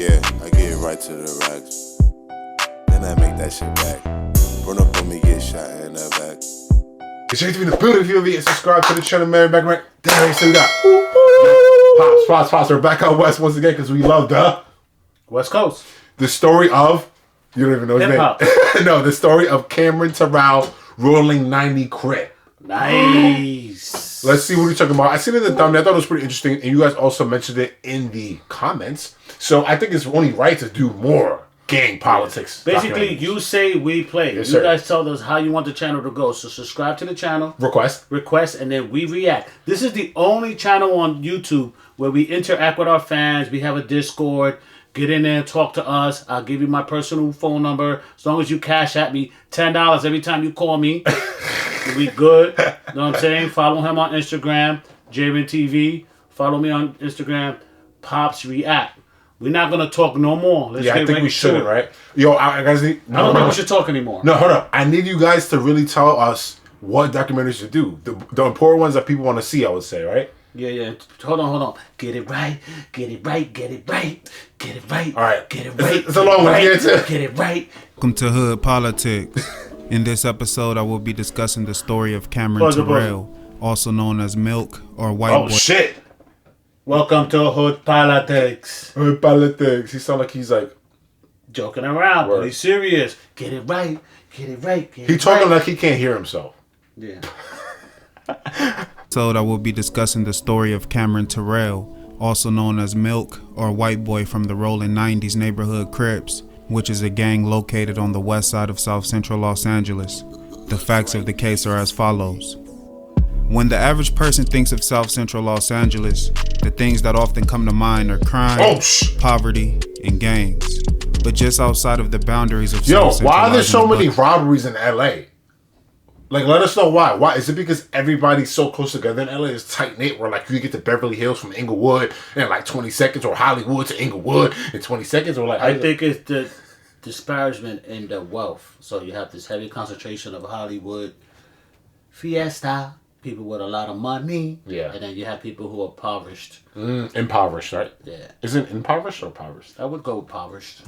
Yeah, I get right to the racks. Then I make that shit back. Run up on me, get shot in the back. It's great to be in the building. If you haven't subscribed to the channel, man, back right there. So we got Pops. We're back out west once again because we love the West Coast. The story of, you don't even know his Hip-hop. name. No, the story of Cameron Terrell rolling 90 Crip. Nice. Let's see what you're talking about. I seen it in the thumbnail. I thought it was pretty interesting, and you guys also mentioned it in the comments. So I think it's only right to do more gang politics. Basically, you say we play. Yes, you sir. guys tell us how you want the channel to go. So subscribe to the channel. Request, and then we react. This is the only channel on YouTube where we interact with our fans. We have a Discord. Get in there and talk to us. I'll give you my personal phone number. As long as you cash at me $10 every time you call me. We good. You know what I'm saying? Follow him on Instagram, Javen TV. Follow me on Instagram, Pops React. We're not going to talk no more. Let's Yeah, I think we shouldn't, right? Yo, I guys need... I don't think we should talk anymore. No, hold up. I need you guys to really tell us what documentaries to do. The important ones that people want to see, I would say, right? Yeah. Hold on. Get it right. Get it right. All right. Get it right. It's a long one. Get it right. Welcome to Hood Politics. In this episode, I will be discussing the story of Cameron Terrell, also known as Milk or White Boy. Oh, shit. Welcome to Hood Politics. Hood Politics. He sound like he's like... Joking around, Word. but he's serious. Get it right. He talking like he can't hear himself. Yeah. So I will be discussing the story of Cameron Terrell, also known as Milk or White Boy from the Rollin 90s neighborhood Crips, which is a gang located on the west side of South Central Los Angeles. The facts of the case are as follows. When the average person thinks of South Central Los Angeles, the things that often come to mind are crime, poverty, and gangs. But just outside of the boundaries of South Central, why are there so many robberies in LA? Like, let us know why. Why? Is it because everybody's so close together in LA? It's tight-knit where, like, you get to Beverly Hills from Inglewood in, like, 20 seconds, or Hollywood to Inglewood in 20 seconds, or, like... I think it's the disparagement in the wealth. So you have this heavy concentration of Hollywood, fiesta, people with a lot of money. Yeah. And then you have people who are impoverished. Impoverished, right? Yeah. Is it impoverished or impoverished? I would go impoverished.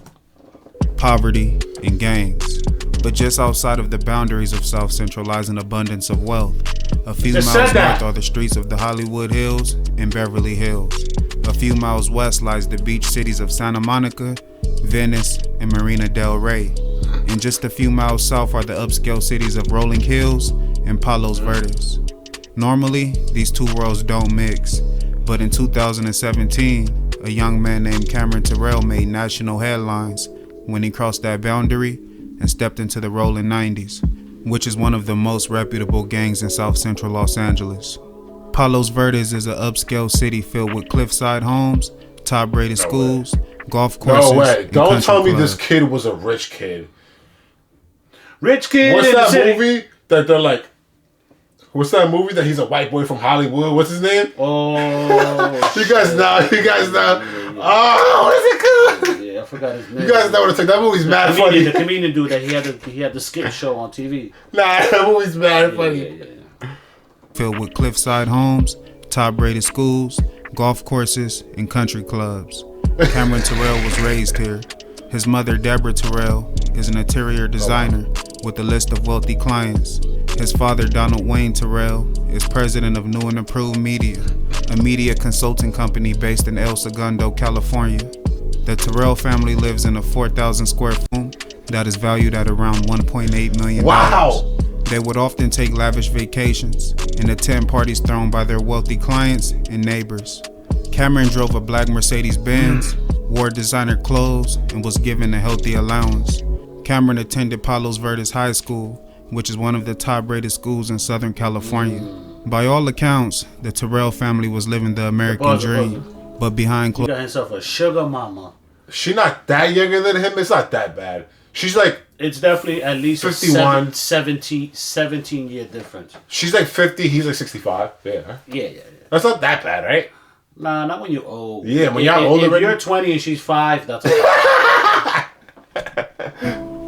Poverty, and gangs. But just outside of the boundaries of South Central lies an abundance of wealth. A few miles north are the streets of the Hollywood Hills and Beverly Hills. A few miles west lies the beach cities of Santa Monica, Venice, and Marina del Rey. And just a few miles south are the upscale cities of Rolling Hills and Palos Verdes. Normally, these two worlds don't mix, but in 2017, a young man named Cameron Terrell made national headlines when he crossed that boundary and stepped into the Rollin 90s, which is one of the most reputable gangs in South Central Los Angeles. Palos Verdes is an upscale city filled with cliffside homes, top-rated schools, golf courses, No way. and Don't tell me clubs. this kid was a rich kid. Rich kid What's in the that city. movie that they're like... What's that movie that he's a white boy from Hollywood? What's his name? Oh. You guys know. Yeah. Oh, what is it called? Yeah, I forgot his name. You guys know what it's like. That movie's mad funny. The comedian dude that he had the skit show on TV. Nah, that movie's mad funny. Yeah. Filled with cliffside homes, top-rated schools, golf courses, and country clubs. Cameron Terrell was raised here. His mother, Deborah Terrell, is an interior designer with a list of wealthy clients. His father, Donald Wayne Terrell, is president of New and Improved Media, a media consulting company based in El Segundo, California. The Terrell family lives in a 4,000 square foot home that is valued at around $1.8 million. Wow. They would often take lavish vacations and attend parties thrown by their wealthy clients and neighbors. Cameron drove a black Mercedes-Benz, wore designer clothes, and was given a healthy allowance. Cameron attended Palos Verdes High School, which is one of the top-rated schools in Southern California. By all accounts, the Terrell family was living the American dream, but behind He closed got himself a sugar mama. She not that younger than him. It's not that bad. She's like... It's definitely at least 51. a 17-year difference. She's like 50. He's like 65. Yeah. Yeah. That's not that bad, right? Nah, not when you're old. Yeah, when y'all older. If you're 20 and she's 5, that's okay.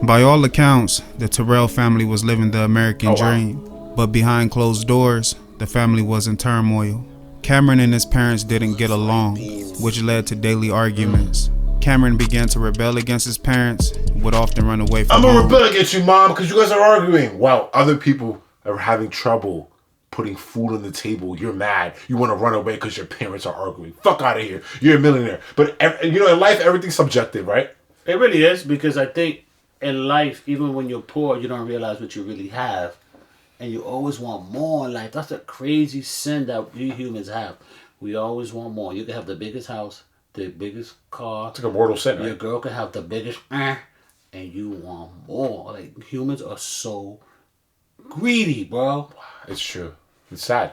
By all accounts, the Terrell family was living the American dream, but behind closed doors, the family was in turmoil. Cameron and his parents didn't get along, which led to daily arguments. Cameron began to rebel against his parents, would often run away from I'm home. gonna rebel against you, Mom, because you guys are arguing. While other people are having trouble putting food on the table, you're mad. You want to run away because your parents are arguing. Fuck out of here. You're a millionaire. But, in life, everything's subjective, right? It really is, because I think in life, even when you're poor, you don't realize what you really have. And you always want more in life. That's a crazy sin that we humans have. We always want more. You can have the biggest house, the biggest car. It's like a mortal sin, right? Your girl can have the biggest, and you want more. Like, humans are so greedy, bro. It's true. It's sad.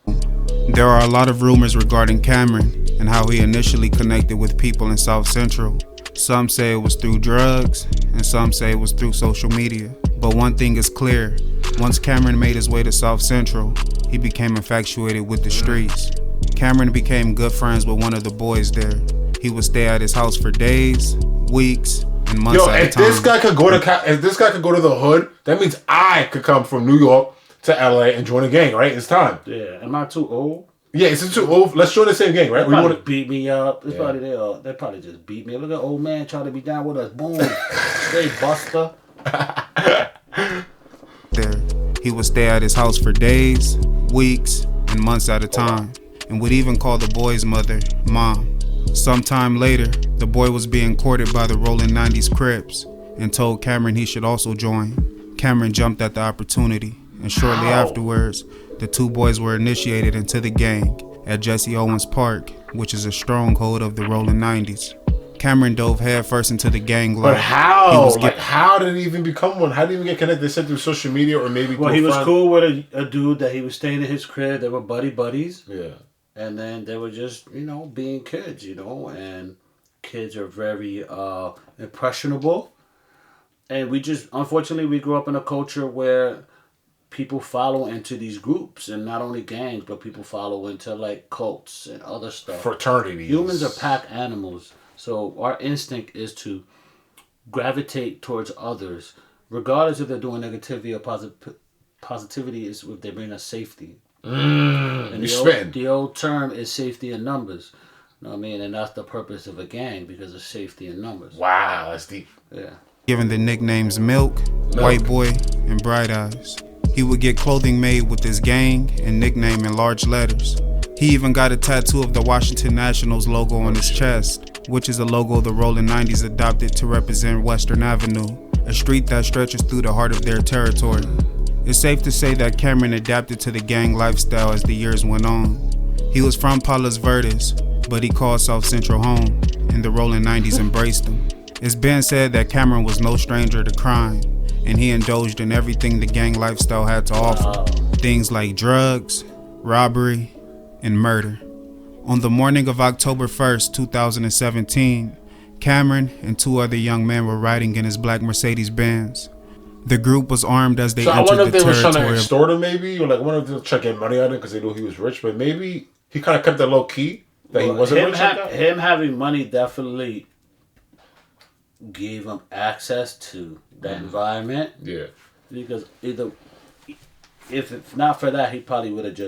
There are a lot of rumors regarding Cameron and how he initially connected with people in South Central. Some say it was through drugs, and some say it was through social media. But one thing is clear, once Cameron made his way to South Central, he became infatuated with the streets. Cameron became good friends with one of the boys there. He would stay at his house for days, weeks, and months at a time. If this guy could go to the hood, that means I could come from New York to LA and join a gang, right? It's time. Yeah, am I too old? Yeah, it's too old. Let's join the same gang, right? They probably beat me up. It's probably they probably just beat me. Look at old man trying to be down with us. Boom. Hey, Buster. There, he would stay at his house for days, weeks, and months at a time, and would even call the boy's mother Mom. Sometime later, the boy was being courted by the Rollin 90s Crips and told Cameron he should also join. Cameron jumped at the opportunity, and shortly afterwards, the two boys were initiated into the gang at Jesse Owens Park, which is a stronghold of the Rollin 90s. Cameron dove headfirst into the gang life. But how? How did he even become one? How did he even get connected? They said through social media or maybe Well, he was cool with a dude that he was staying in his crib. They were buddies. Yeah. And then they were just, being kids, and kids are very impressionable. And unfortunately, we grew up in a culture where people follow into these groups, and not only gangs, but people follow into like cults and other stuff. Fraternities. Humans are pack animals, so our instinct is to gravitate towards others, regardless if they're doing negativity or positivity. Is if they bring us safety. And the old term is safety in numbers. You know what I mean? And that's the purpose of a gang, because of safety in numbers. Wow, that's deep. Yeah. Given the nicknames Milk, White Boy, and Bright Eyes. He would get clothing made with his gang and nickname in large letters. He even got a tattoo of the Washington Nationals logo on his chest, which is a logo the Rollin 90s adopted to represent Western Avenue, a street that stretches through the heart of their territory. It's safe to say that Cameron adapted to the gang lifestyle as the years went on. He was from Palos Verdes, but he called South Central home, and the Rollin 90s embraced him. It's been said that Cameron was no stranger to crime, and he indulged in everything the gang lifestyle had to offer. Things like drugs, robbery, and murder. On the morning of October 1st, 2017, Cameron and two other young men were riding in his black Mercedes-Benz. The group was armed as they entered the territory. I wonder if they were trying to extort him, maybe, or I wonder if they were trying to get money out of him because they knew he was rich, but maybe he kind of kept that low key that he wasn't rich like that. Him having money definitely gave him access to that environment. Yeah. Because if not for that, they probably would have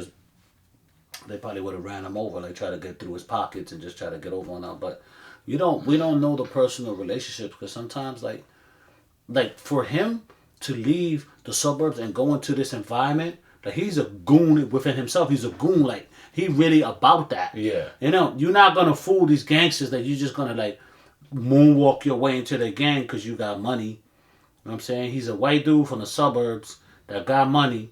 ran him over, try to get through his pockets and just try to get over on that. But we don't know the personal relationships, because sometimes like for him to leave the suburbs and go into this environment, he's a goon within himself. He's a goon, he really about that. Yeah. You're not gonna fool these gangsters that you're just gonna moonwalk your way into the gang because you got money. You know what I'm saying? He's a white dude from the suburbs that got money,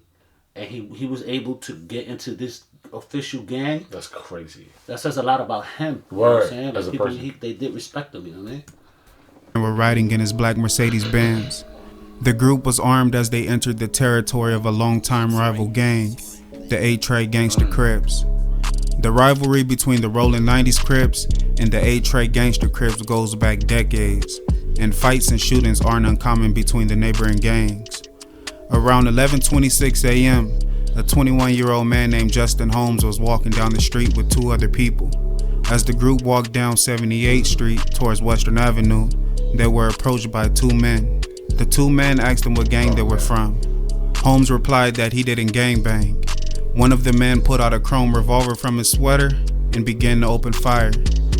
and he was able to get into this official gang. That's crazy. That says a lot about him. Word. You know what I'm saying? As a people, person. they did respect him, you know what I mean? And were riding in his black Mercedes-Benz. The group was armed as they entered the territory of a longtime rival gang, the A-Tray Gangster Crips. The rivalry between the Rollin 90s Crips and the A-Tray Gangster Crips goes back decades, and fights and shootings aren't uncommon between the neighboring gangs. Around 11:26 a.m., a 21-year-old man named Justin Holmes was walking down the street with two other people. As the group walked down 78th Street towards Western Avenue, they were approached by two men. The two men asked them what gang they were from. Holmes replied that he didn't gangbang. One of the men put out a chrome revolver from his sweater and began to open fire.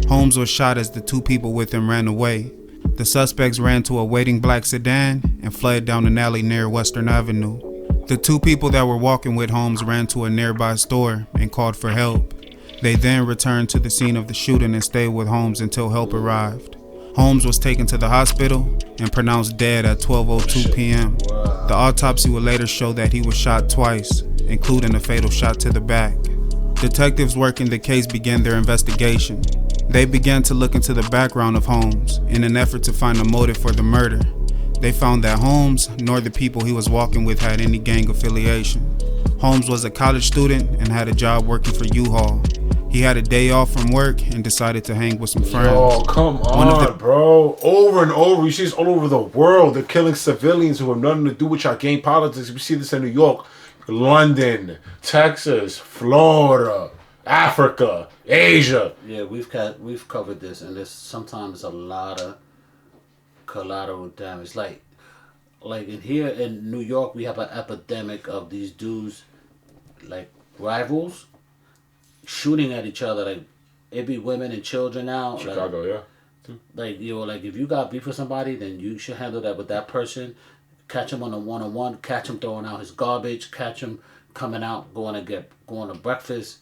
Holmes was shot as the two people with him ran away. The suspects ran to a waiting black sedan and fled down an alley near Western Avenue. The two people that were walking with Holmes ran to a nearby store and called for help. They then returned to the scene of the shooting and stayed with Holmes until help arrived. Holmes was taken to the hospital and pronounced dead at 12:02 p.m. The autopsy would later show that he was shot twice, including a fatal shot to the back. Detectives working the case began their investigation. They began to look into the background of Holmes in an effort to find a motive for the murder. They found that Holmes nor the people he was walking with had any gang affiliation. Holmes was a college student and had a job working for U-Haul. He had a day off from work and decided to hang with some friends. Oh, come on, bro. Over and over. You see this all over the world. They're killing civilians who have nothing to do with your gang politics. We see this in New York, London, Texas, Florida, Africa, Asia. Yeah, we've covered this, and there's sometimes a lot of collateral damage. Like in here in New York, we have an epidemic of these dudes, like rivals, shooting at each other. Like it be women and children now. Chicago, like, yeah. Like like if you got beef with somebody, then you should handle that with that person. Catch him on a one-on-one. Catch him throwing out his garbage. Catch him coming out going to breakfast.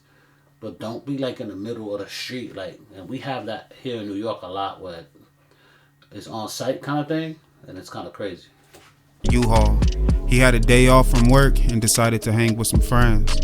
But don't be like in the middle of the street. Like, and we have that here in New York a lot, where it's on site kind of thing, and it's kind of crazy. U-Haul. He had a day off from work and decided to hang with some friends.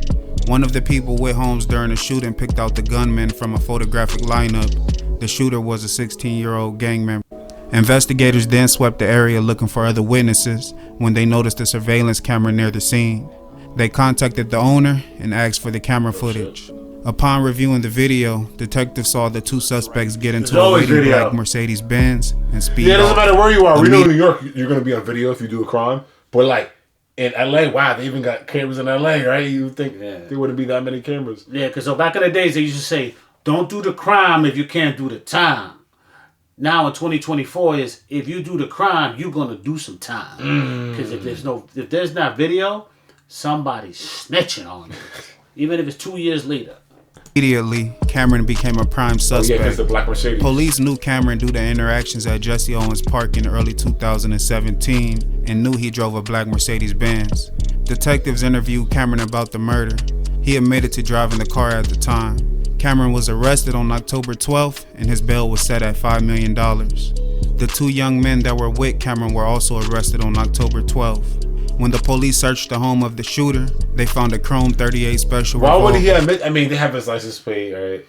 One of the people with Holmes during the shooting picked out the gunman from a photographic lineup. The shooter was a 16-year-old gang member. Investigators then swept the area looking for other witnesses when they noticed a surveillance camera near the scene. They contacted the owner and asked for the camera footage. Upon reviewing the video, detectives saw the two suspects get into a waiting black Mercedes-Benz and speed off. Yeah, it doesn't matter where you are. We know in New York you're going to be on video if you do a crime. But like in LA, wow, they even got cameras in LA, right? You think there wouldn't be that many cameras. Yeah, because back in the days, they used to say, don't do the crime if you can't do the time. Now in 2024 is if you do the crime, you're gonna do some time. Because if there's not video, somebody's snitching on you, even if it's 2 years later. Immediately, Cameron became a prime suspect. Oh, yeah, because the black Mercedes. Police knew Cameron due to interactions at Jesse Owens Park in early 2017 and knew he drove a black Mercedes-Benz. Detectives interviewed Cameron about the murder. He admitted to driving the car at the time. Cameron was arrested on October 12th and his bail was set at $5 million. The two young men that were with Cameron were also arrested on October 12th. When the police searched the home of the shooter, they found a Chrome 38 Special revolver. Why would he admit? I mean, they have his license plate, right?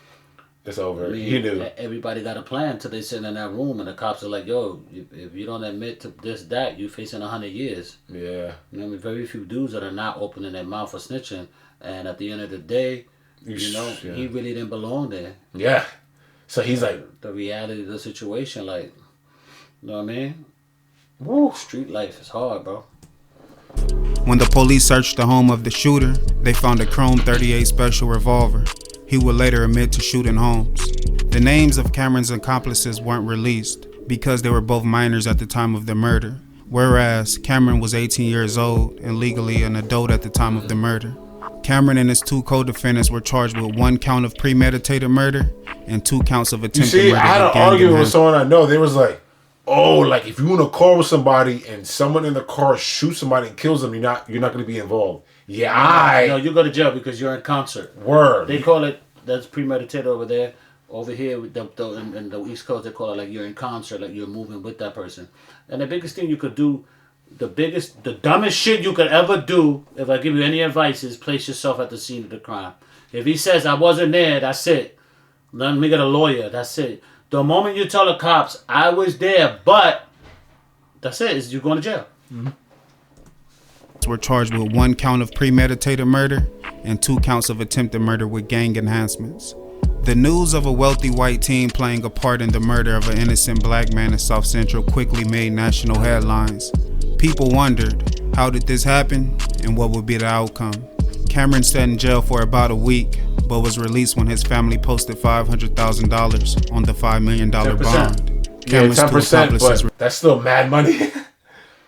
It's over. I mean, he knew. Everybody got a plan till they sit in that room and the cops are like, yo, if you don't admit to this, that, you facing 100 years. Yeah. You know what I mean? Very few dudes that are not opening their mouth for snitching. And at the end of the day, he really didn't belong there. Yeah. So he's like... The reality of the situation, like, you know what I mean? Woo. Street life is hard, bro. When the police searched the home of the shooter, they found a Chrome 38 Special revolver. He would later admit to shooting Holmes. The names of Cameron's accomplices weren't released because they were both minors at the time of the murder, whereas Cameron was 18 years old and legally an adult at the time of the murder. Cameron and his two co-defendants were charged with 1 count of premeditated murder and 2 counts of attempted murder. You see, I had an argument with someone I know. They was like, oh, like if you're in a car with somebody and someone in the car shoots somebody and kills them, you're not going to be involved. Yeah, No, you go to jail because you're in concert. Word. They call it, that's premeditated over there. Over here, in the East Coast, they call it like you're in concert, like you're moving with that person. And the biggest thing you could do, the dumbest shit you could ever do, if I give you any advice, is place yourself at the scene of the crime. If he says, I wasn't there, that's it. Let me get a lawyer, that's it. The moment you tell the cops, I was there, but that's it, you're going to jail. Mm-hmm. Were charged with 1 count of premeditated murder and 2 counts of attempted murder with gang enhancements. The news of a wealthy white teen playing a part in the murder of an innocent black man in South Central quickly made national headlines. People wondered, how did this happen and what would be the outcome? Cameron sat in jail for about a week, but was released when his family posted $500,000 on the $5 million 10%. bond. Yeah, 10%, but that's still mad money.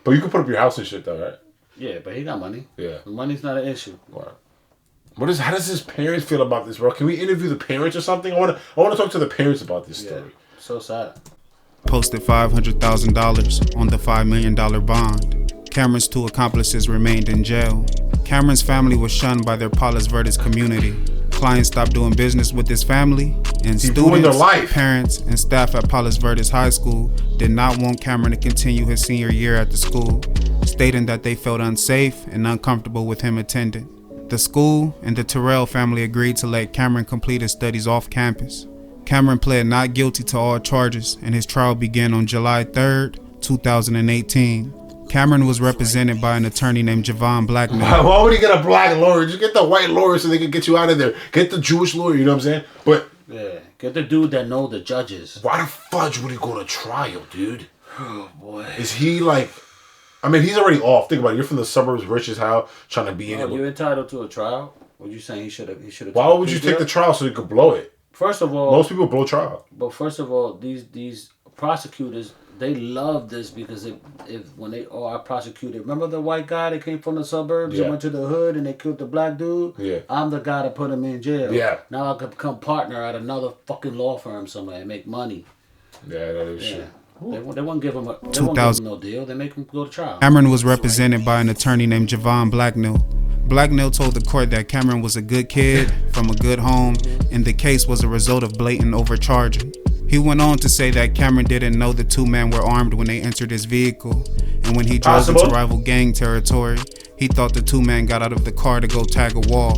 But you can put up your house and shit though, right? Yeah, but he got money. Yeah. Money's not an issue. Wow. How does his parents feel about this, bro? Can we interview the parents or something? I wanna talk to the parents about this story. So sad. Posted $500,000 on the $5 million bond. Cameron's 2 accomplices remained in jail. Cameron's family was shunned by their Palos Verdes community. Clients stopped doing business with his family, and students, parents, and staff at Palos Verdes High School did not want Cameron to continue his senior year at the school, stating that they felt unsafe and uncomfortable with him attending. The school and the Terrell family agreed to let Cameron complete his studies off campus. Cameron pled not guilty to all charges, and his trial began on July 3rd, 2018. Cameron was represented by an attorney named Javon Blackman. Why would he get a black lawyer? Just get the white lawyer so they can get you out of there. Get the Jewish lawyer, you know what I'm saying? But yeah, get the dude that know the judges. Why the fudge would he go to trial, dude? Oh boy. Is he like? I mean, he's already off. Think about it. You're from the suburbs, rich as hell, trying to be in it. You're entitled to a trial. What you saying? He should have. Why would you take the trial so you could blow it? First of all, most people blow trial. But first of all, these prosecutors, they love this because if when they are prosecuted, remember the white guy that came from the suburbs and went to the hood and they killed the black dude? Yeah. I'm the guy that put him in jail. Yeah. Now I could become partner at another fucking law firm somewhere and make money. Yeah, that is true. They won't give him no deal. They make him go to trial. Cameron was represented by an attorney named Javon Blacknell. Blacknell told the court that Cameron was a good kid from a good home, and the case was a result of blatant overcharging. He went on to say that Cameron didn't know the 2 men were armed when they entered his vehicle, and when he drove into rival gang territory, he thought the 2 men got out of the car to go tag a wall.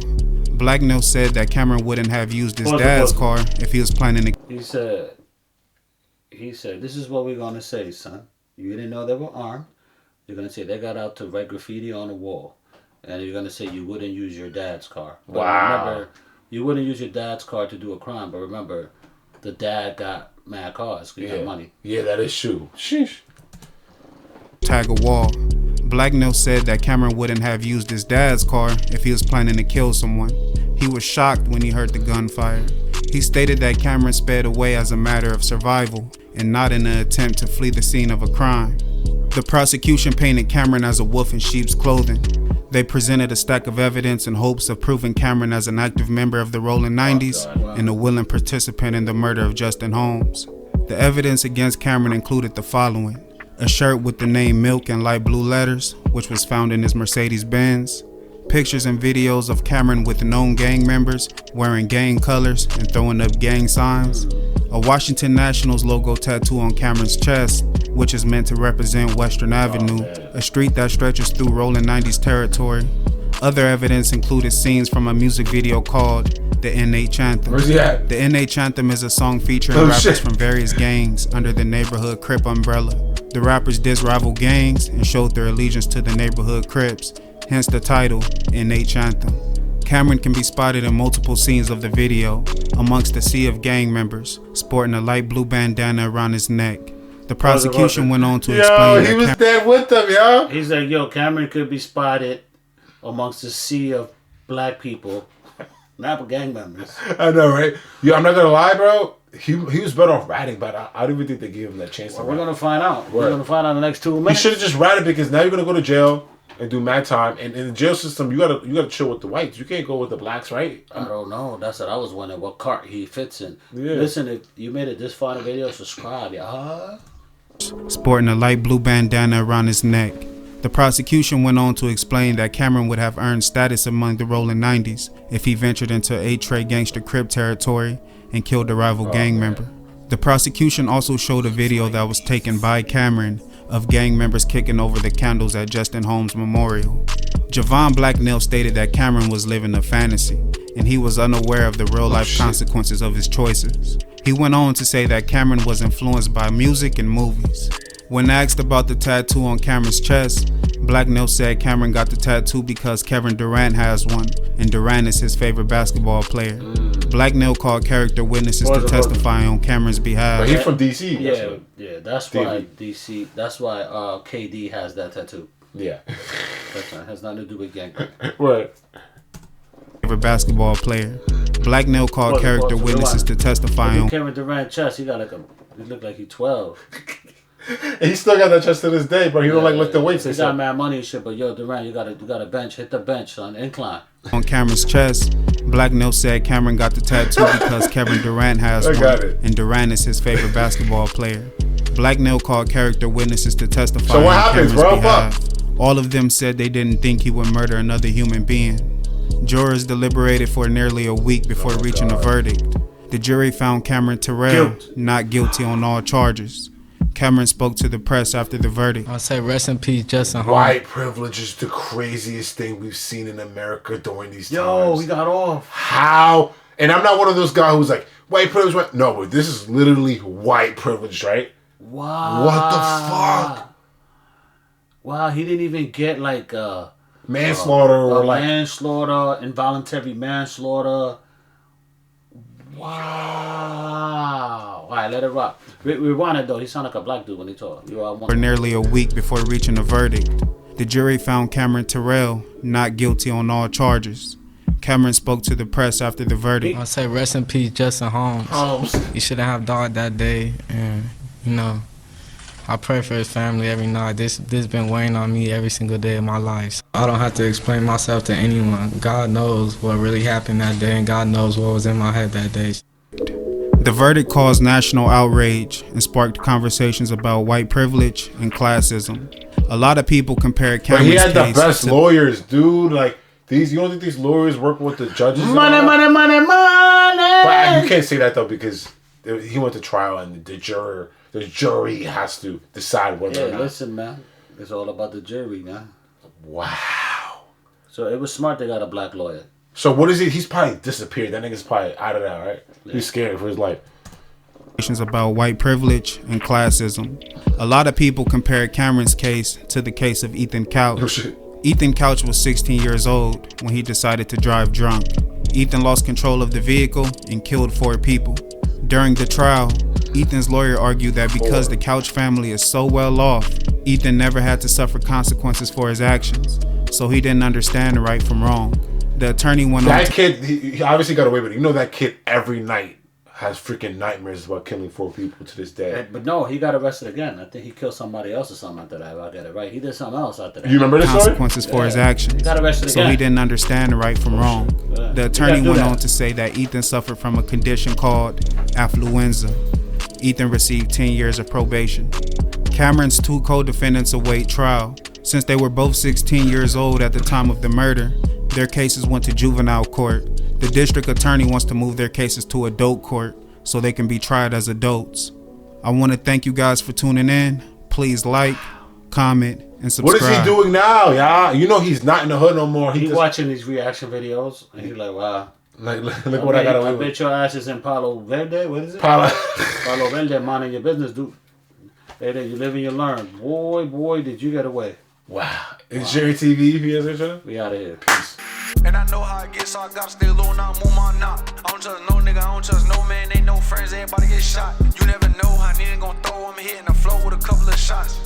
Blacknell said that Cameron wouldn't have used his dad's car if he was planning to. He said, this is what we're going to say, son. You didn't know they were armed. You're going to say they got out to write graffiti on the wall. And you're going to say you wouldn't use your dad's car. But remember, you wouldn't use your dad's car to do a crime. But remember, the dad got mad cars because he got money. Yeah, that is true. Sheesh. Tag a wall. Blacknell said that Cameron wouldn't have used his dad's car if he was planning to kill someone. He was shocked when he heard the gunfire. He stated that Cameron sped away as a matter of survival and not in an attempt to flee the scene of a crime. The prosecution painted Cameron as a wolf in sheep's clothing. They presented a stack of evidence in hopes of proving Cameron as an active member of the Rollin 90s and a willing participant in the murder of Justin Holmes. The evidence against Cameron included the following: a shirt with the name Milk in light blue letters, which was found in his Mercedes-Benz, pictures and videos of Cameron with known gang members wearing gang colors and throwing up gang signs, a Washington Nationals logo tattoo on Cameron's chest, which is meant to represent Western Avenue, a street that stretches through Rollin 90s territory. Other evidence included scenes from a music video called The NH Anthem. Where's he at? The NH Anthem is a song featuring rappers from various gangs under the neighborhood Crip umbrella. The rappers diss rival gangs and showed their allegiance to the neighborhood Crips, hence the title, NH Anthem. Cameron can be spotted in multiple scenes of the video, amongst a sea of gang members, sporting a light blue bandana around his neck. The prosecution went on to explain he was there with them, yo. He's like, Cameron could be spotted amongst a sea of black people, not gang members. I know, right? Yo, I'm not gonna lie, bro. He was better off ratting, but I don't even think they gave him that chance. We're gonna find out. We're gonna find out in the next 2 minutes. He should have just ratted because now you're gonna go to jail and do mad time. And in the jail system, you gotta chill with the whites. You can't go with the blacks, right? I don't know. That's what I was wondering. What cart he fits in. Yeah. Listen, if you made it this far in the video, subscribe, yeah. Sporting a light blue bandana around his neck. The prosecution went on to explain that Cameron would have earned status among the Rollin 90s if he ventured into A-Tray gangster Crip territory and killed a rival gang member. The prosecution also showed a video that was taken by Cameron of gang members kicking over the candles at Justin Holmes Memorial. Javon Blacknell stated that Cameron was living a fantasy and he was unaware of the real-life consequences of his choices. He went on to say that Cameron was influenced by music and movies. When asked about the tattoo on Cameron's chest, Blacknell said Cameron got the tattoo because Kevin Durant has one, and Durant is his favorite basketball player. Blacknell called character witnesses to testify on Cameron's behalf. But he's from DC. Yeah, that's why DC. That's why KD has that tattoo. Yeah, that's right. It has nothing to do with gang. What? Favorite basketball player. Blacknell called character witnesses to testify on Kevin Durant chest. He got he looked like he's 12. And he still got that chest to this day, bro. He don't like lift the weights. He got mad money and shit, but yo, Durant, you gotta bench, hit the bench on incline. On Cameron's chest, Black Mill said Cameron got the tattoo because Kevin Durant has one, and Durant is his favorite basketball player. Black Mill called character witnesses to testify so what on happens, Cameron's bro? behalf. All of them said they didn't think he would murder another human being. Jurors deliberated for nearly a week before reaching a verdict. The jury found Cameron Terrell not guilty on all charges. Cameron spoke to the press after the verdict. I'll say rest in peace, Justin Holmes. White privilege is the craziest thing we've seen in America during these times. Yo, we got off. How? And I'm not one of those guys who's like, white privilege, what? No, but this is literally white privilege, right? Wow. What the fuck? Wow, he didn't even get like manslaughter or like manslaughter, involuntary manslaughter. Wow. All right, let it rock. Rewind it though. He sounded like a black dude when he talked. For nearly a week before reaching a verdict, the jury found Cameron Terrell not guilty on all charges. Cameron spoke to the press after the verdict. I'll say rest in peace, Justin Holmes. He shouldn't have died that day, and you know, I pray for his family every night. This been weighing on me every single day of my life. I don't have to explain myself to anyone. God knows what really happened that day, and God knows what was in my head that day. The verdict caused national outrage and sparked conversations about white privilege and classism. A lot of people compared Cameron's case. But he had the best lawyers, dude. Like these, you don't think these lawyers work with the judges? Money. But you can't say that though because he went to trial and the jury has to decide whether or not. Listen, man. It's all about the jury, man. Wow. So it was smart they got a black lawyer. So what is he? He's probably disappeared. That nigga's probably out of there, right? Yeah. He's scared for his life. About white privilege and classism. A lot of people compared Cameron's case to the case of Ethan Couch. Oh, shit. Ethan Couch was 16 years old when he decided to drive drunk. Ethan lost control of the vehicle and killed 4 people. During the trial, Ethan's lawyer argued that because the Couch family is so well off, Ethan never had to suffer consequences for his actions, so he didn't understand right from wrong. The attorney went on. That kid, he obviously got away with it. You know that kid every night has freaking nightmares about killing 4 people to this day. But no, he got arrested again. I think he killed somebody else or something after that. If I get it right. He did something else after that. You remember this story? Consequences for his actions. He got arrested so again. He didn't understand right from wrong. Yeah. The attorney went on to say that Ethan suffered from a condition called affluenza. Ethan received 10 years of probation. Cameron's 2 co-defendants await trial. Since they were both 16 years old at the time of the murder, their cases went to juvenile court. The district attorney wants to move their cases to adult court so they can be tried as adults. I want to thank you guys for tuning in. Please like, comment, and subscribe. What is he doing now, y'all? You know he's not in the hood no more. He's watching these reaction videos and he's like, wow. Look what I got away with. I bet your ass is in Palo Verde. What is it? Palo Verde, minding your business, dude. Hey, you live and you learn. Boy, did you get away. Wow. It's Jerry TV. If you guys are We out of here. Peace. And I know how it gets, so I gotta stay low now, move my knot. I don't trust no nigga, I don't trust no man, ain't no friends, everybody get shot. You never know how nigga gon' throw, I'm hitting the floor with a couple of shots.